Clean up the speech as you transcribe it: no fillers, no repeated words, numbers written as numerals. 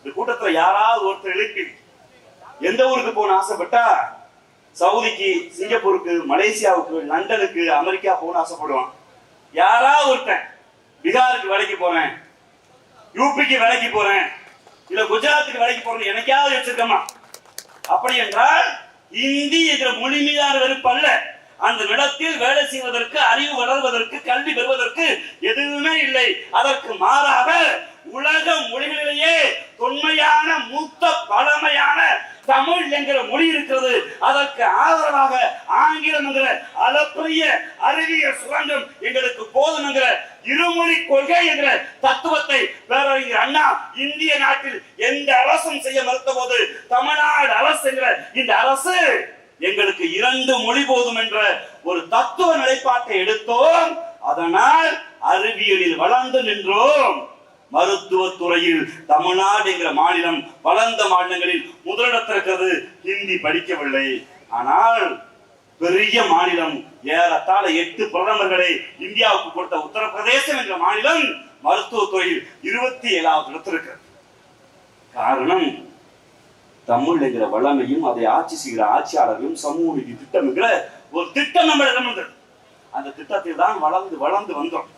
இந்த கூட்டத்துல யாராவது ஒருத்தர் எழுப்பி எந்த ஊருக்கு போகணும் ஆசைப்பட்டா சவுதிக்கு, சிங்கப்பூருக்கு, மலேசியாவுக்கு, லண்டனுக்கு, அமெரிக்கா போகணும்னு ஆசைப்படுவான். யாராவது ஒருத்தன் பீகாருக்கு வேலைக்கு போறேன், யூபிக்கு வேலைக்கு போறேன், இல்ல குஜராத்துக்கு வேலைக்கு போறேன் எனக்காவது வச்சிருக்கமா? அப்படி என்றால் இந்தி என்ற மொழி மீதான வெறுப்பு அல்ல, அந்த நிலத்தில் வேலை செய்வதற்கு, அறிவு வளர்வதற்கு, கல்வி பெறுவதற்கு எதுவுமே இல்லை. அதற்கு மாறாக உலக மொழிகளிலேயே தொன்மையான மூத்த பழமையான தமிழ் என்கிற மொழி இருக்கிறது. அதற்கு ஆதரவாக ஆங்கிலம் என்கிற அளப்பரிய அறிவியல் சுரங்கம் எங்களுக்கு போதும் என்கிற இருமொழி கொள்கை என்கிற தத்துவத்தை பேரறிஞர் அண்ணா இந்திய நாட்டில் எந்த அரசும் செய்ய மறுத்த போது தமிழ்நாடு அரசு என்கிற இந்த அரசு எங்களுக்கு 2 மொழி போதும் என்ற ஒரு தத்துவ நிலைப்பாட்டை எடுத்தோம். அதனால் அறிவியலில் வளர்ந்து நின்றோம். மருத்துவத்துறையில் தமிழ்நாடு என்கிற மாநிலம் வளர்ந்த மாநிலங்களில் முதலிடத்திருக்கிறது. ஹிந்தி படிக்கவில்லை, ஆனால் பெரிய மாநிலம், ஏறத்தாழ 8 பிரதமர்களை இந்தியாவுக்கு கொடுத்த உத்தரப்பிரதேசம் என்ற மாநிலம் மருத்துவத்துறையில் 27வது இடத்திருக்கிறது. காரணம் தமிழ் என்கிற வளமையும் அதை ஆட்சி செய்கிற ஆட்சியாளர்களும் சமூக நீதி திட்டம் என்கிற ஒரு திட்டம் நம்மளிடம் இருந்தது. அந்த திட்டத்தில் தான் வளர்ந்து வந்தோம்.